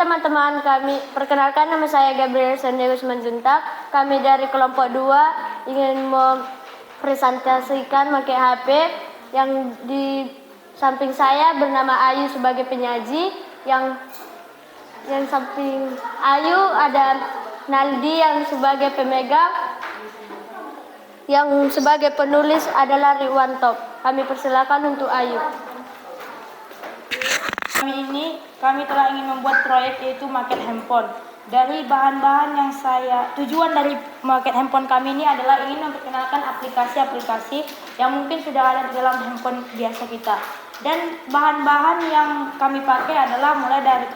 teman-teman, perkenalkan nama saya Gabriel Sandiaga Simanjuntak. Kami dari kelompok 2 ingin mempresentasikan pakai HP. Yang di samping saya bernama Ayu sebagai penyaji, yang samping Ayu ada Naldi yang sebagai pemegang, yang sebagai penulis adalah Riwanto. Kami persilakan untuk Ayu. Kami telah ingin membuat proyek yaitu market handphone. Dari bahan-bahan yang tujuan dari market handphone kami ini adalah ingin memperkenalkan aplikasi-aplikasi yang mungkin sudah ada di dalam handphone biasa kita. Dan bahan-bahan yang kami pakai adalah mulai dari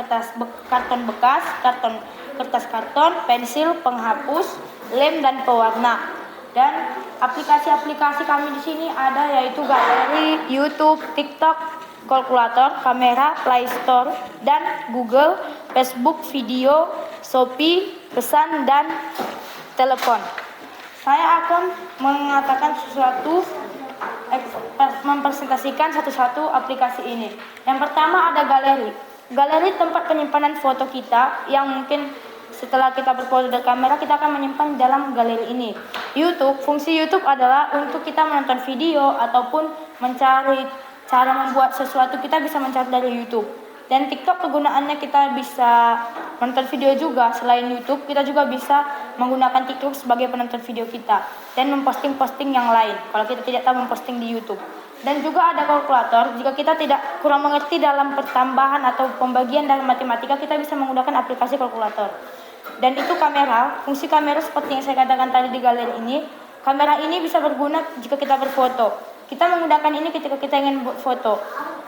karton bekas, kertas karton, pensil, penghapus, lem dan pewarna. Dan aplikasi-aplikasi kami di sini ada yaitu galeri, YouTube, TikTok, kalkulator, kamera, Play Store, dan Google, Facebook, video, Shopee, pesan, dan telepon. Saya akan mempresentasikan satu-satu aplikasi ini. Yang pertama ada galeri. Galeri tempat penyimpanan foto kita yang mungkin setelah kita berfoto dari kamera, kita akan menyimpan dalam galeri ini. YouTube, fungsi YouTube adalah untuk kita menonton video ataupun mencari cara membuat sesuatu, kita bisa mencari dari YouTube. Dan TikTok kegunaannya kita bisa menonton video juga. Selain YouTube, kita juga bisa menggunakan TikTok sebagai penonton video kita dan memposting-posting yang lain kalau kita tidak tahu memposting di YouTube. Dan juga ada kalkulator. Jika kita kurang mengerti dalam pertambahan atau pembagian dalam matematika, kita bisa menggunakan aplikasi kalkulator. Dan itu kamera. Fungsi kamera seperti yang saya katakan tadi di galeri ini. Kamera ini bisa berguna jika kita berfoto. Kita menggunakan ini ketika kita ingin buat foto.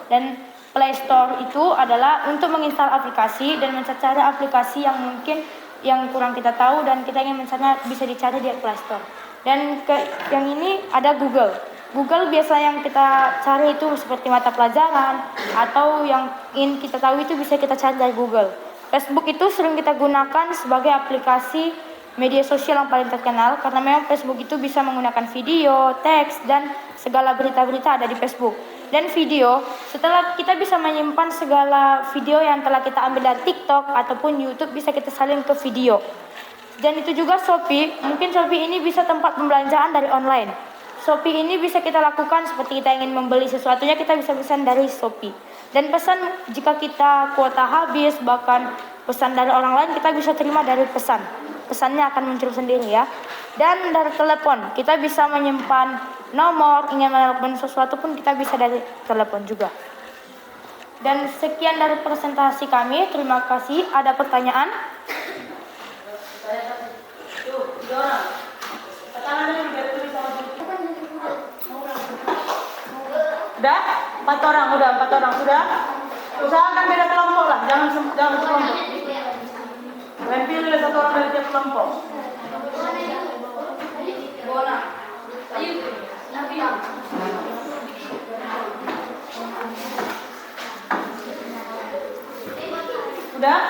Dan Play Store itu adalah untuk menginstal aplikasi dan mencari aplikasi yang mungkin yang kurang kita tahu dan kita ingin mencari, bisa dicari di Play Store. Dan yang ini ada Google. Google biasa yang kita cari itu seperti mata pelajaran atau yang ingin kita tahu itu bisa kita cari dari Google. Facebook itu sering kita gunakan sebagai aplikasi media sosial yang paling terkenal karena memang Facebook itu bisa menggunakan video, teks, dan segala berita-berita ada di Facebook. Dan video, setelah kita bisa menyimpan segala video yang telah kita ambil dari TikTok ataupun YouTube, bisa kita salin ke video. Dan itu juga Shopee, mungkin Shopee ini bisa tempat pembelanjaan dari online. Shopee ini bisa kita lakukan seperti kita ingin membeli sesuatunya, kita bisa pesan dari Shopee. Dan pesan jika kita kuota habis, bahkan pesan dari orang lain, kita bisa terima dari pesan. Pesannya akan muncul sendiri ya. Dan dari telepon, kita bisa menyimpan nomor, ingin menelepon sesuatu pun kita bisa dari telepon juga. Dan sekian dari presentasi kami. Terima kasih. Ada pertanyaan? Udah? 4 orang sudah? Usahakan beda kelompok lah, jangan sekelompok. Pilih 1 orang dari tiap kelompok. Udah?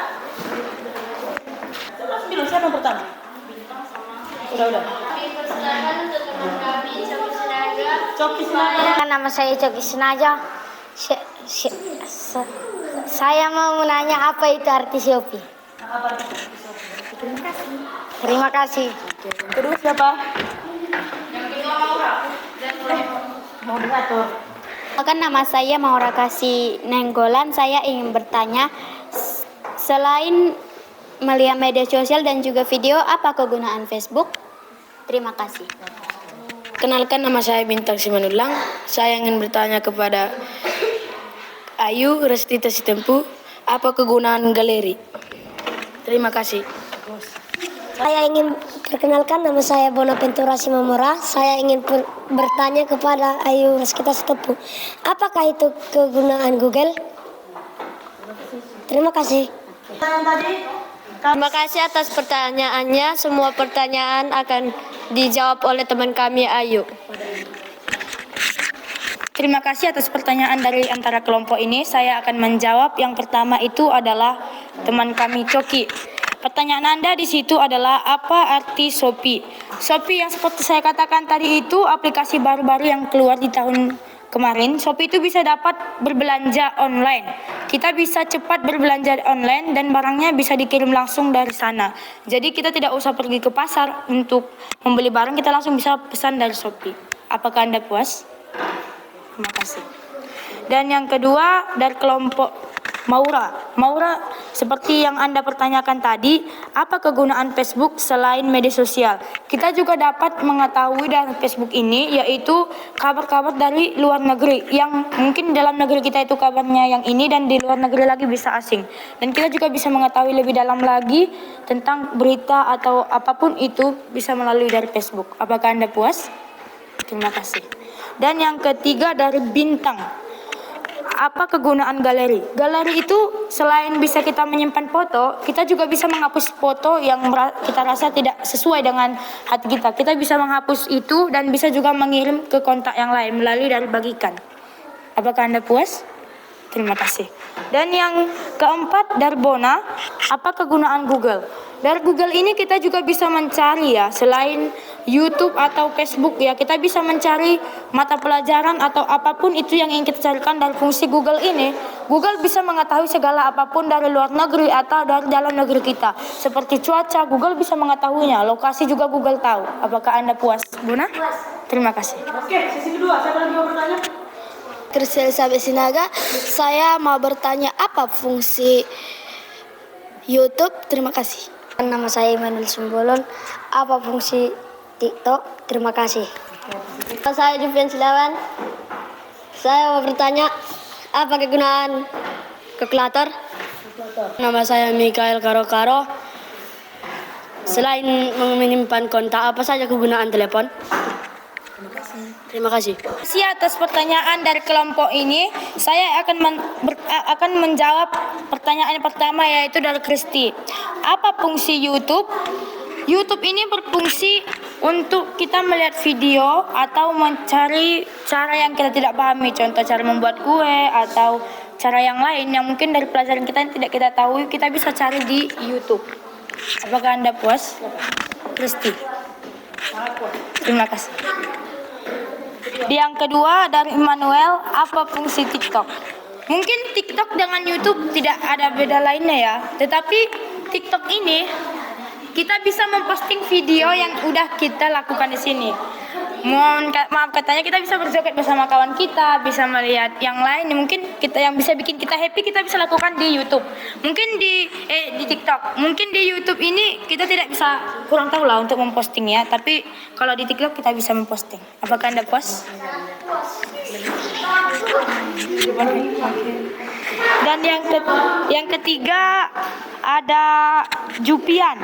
Coba bilang siapa yang pertama? Udah. Persilakan untuk teman kami, Coki Sinaga. Nama saya Coki Sinaga. Saya mau menanya apa itu arti Shopee. Terima kasih. Kedua siapa? Yang kedua Maura. Moderator. Kan nama saya Maura Kasih Nenggolan. Saya ingin bertanya, selain melihat media sosial dan juga video, apa kegunaan Facebook? Terima kasih. Kenalkan, nama saya Bintang Simanulang. Saya ingin bertanya kepada Ayu Restita Sitempu, apa kegunaan galeri? Terima kasih. Saya ingin perkenalkan, nama saya Bonaventura Simamora. Saya ingin bertanya kepada Ayu Restita Sitempu, apakah itu kegunaan Google? Terima kasih. Terima kasih atas pertanyaannya. Semua pertanyaan akan dijawab oleh teman kami Ayu. Terima kasih atas pertanyaan dari antara kelompok ini. Saya akan menjawab. Yang pertama itu adalah teman kami Coki. Pertanyaan Anda di situ adalah apa arti Shopee? Shopee yang seperti saya katakan tadi itu aplikasi baru-baru yang keluar di tahun kemarin, Shopee itu bisa dapat berbelanja online. Kita bisa cepat berbelanja online dan barangnya bisa dikirim langsung dari sana. Jadi kita tidak usah pergi ke pasar untuk membeli barang, kita langsung bisa pesan dari Shopee. Apakah Anda puas? Terima kasih. Dan yang kedua dari kelompok Maura. Maura, seperti yang Anda pertanyakan tadi, apa kegunaan Facebook selain media sosial? Kita juga dapat mengetahui dari Facebook ini, yaitu kabar-kabar dari luar negeri, yang mungkin dalam negeri kita itu kabarnya yang ini, dan di luar negeri lagi bisa asing. Dan kita juga bisa mengetahui lebih dalam lagi tentang berita atau apapun itu bisa melalui dari Facebook. Apakah Anda puas? Terima kasih. Dan yang ketiga dari Bintang. Apa kegunaan galeri? Galeri itu selain bisa kita menyimpan foto, kita juga bisa menghapus foto yang kita rasa tidak sesuai dengan hati kita. Kita bisa menghapus itu dan bisa juga mengirim ke kontak yang lain melalui dari bagikan. Apakah Anda puas? Terima kasih. Dan yang keempat dari Bona, apa kegunaan Google? Dari Google ini kita juga bisa mencari ya, selain YouTube atau Facebook ya, kita bisa mencari mata pelajaran atau apapun itu yang ingin kita carikan dari fungsi Google ini. Google bisa mengetahui segala apapun dari luar negeri atau dari dalam negeri kita. Seperti cuaca, Google bisa mengetahuinya. Lokasi juga Google tahu. Apakah Anda puas, Buna? Terima kasih. Oke, sesi kedua. Siapa lagi mau bertanya? Krisel Elizabeth Sinaga, saya mau bertanya apa fungsi YouTube? Terima kasih. Nama saya Immanuel Sumbolon. Apa fungsi TikTok? Terima kasih. Saya Jufian Silawan. Saya mau bertanya, apa kegunaan kalkulator? Nama saya Mikael Karo-Karo. Selain menyimpan kontak, apa saja kegunaan telepon? Terima kasih. Atas pertanyaan dari kelompok ini, saya akan menjawab pertanyaan yang pertama, yaitu dari Kristi. Apa fungsi YouTube? YouTube ini berfungsi untuk kita melihat video atau mencari cara yang kita tidak pahami, contoh cara membuat kue atau cara yang lain yang mungkin dari pelajaran kita yang tidak kita tahu, kita bisa cari di YouTube. Apakah Anda puas, Kristi? Terima kasih. Yang kedua dari Immanuel, apa fungsi TikTok? Mungkin TikTok dengan YouTube tidak ada beda lainnya ya, tetapi TikTok ini kita bisa memposting video yang udah kita lakukan di sini. Maaf katanya, kita bisa berjoget bersama kawan kita, bisa melihat yang lain mungkin kita yang bisa bikin kita happy, kita bisa lakukan di YouTube. Mungkin di TikTok. Mungkin di YouTube ini kita tidak bisa, kurang tahu lah untuk mempostingnya, tapi kalau di TikTok kita bisa memposting. Apakah Anda puas? Dan yang ketiga ada Jupian.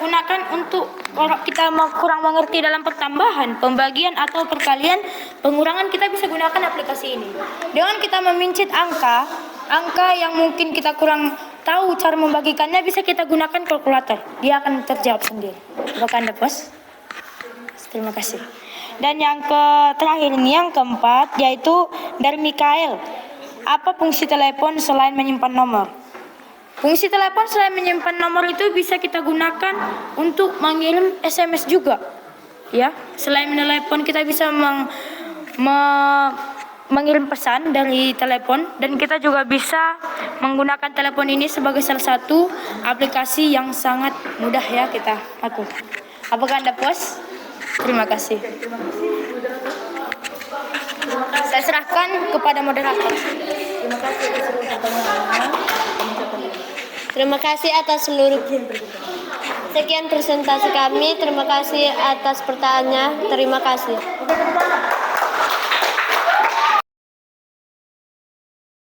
Gunakan untuk kalau kita kurang mengerti dalam pertambahan, pembagian atau perkalian, pengurangan, kita bisa gunakan aplikasi ini. Dengan kita memincit angka yang mungkin kita kurang tahu cara membagikannya, bisa kita gunakan kalkulator. Dia akan terjawab sendiri. Apakah Anda puas? Terima kasih. Dan yang terakhir ini, yang keempat, yaitu dari Mikael. Apa fungsi telepon selain menyimpan nomor? Fungsi telepon selain menyimpan nomor itu bisa kita gunakan untuk mengirim SMS juga. Ya, selain menelepon kita bisa mengirim pesan dari telepon, dan kita juga bisa menggunakan telepon ini sebagai salah satu aplikasi yang sangat mudah ya kita lakukan. Apakah Anda puas? Terima kasih. Saya serahkan kepada moderator. Terima kasih atas seluruh sekian presentasi kami. Terima kasih atas pertanyaannya. Terima kasih.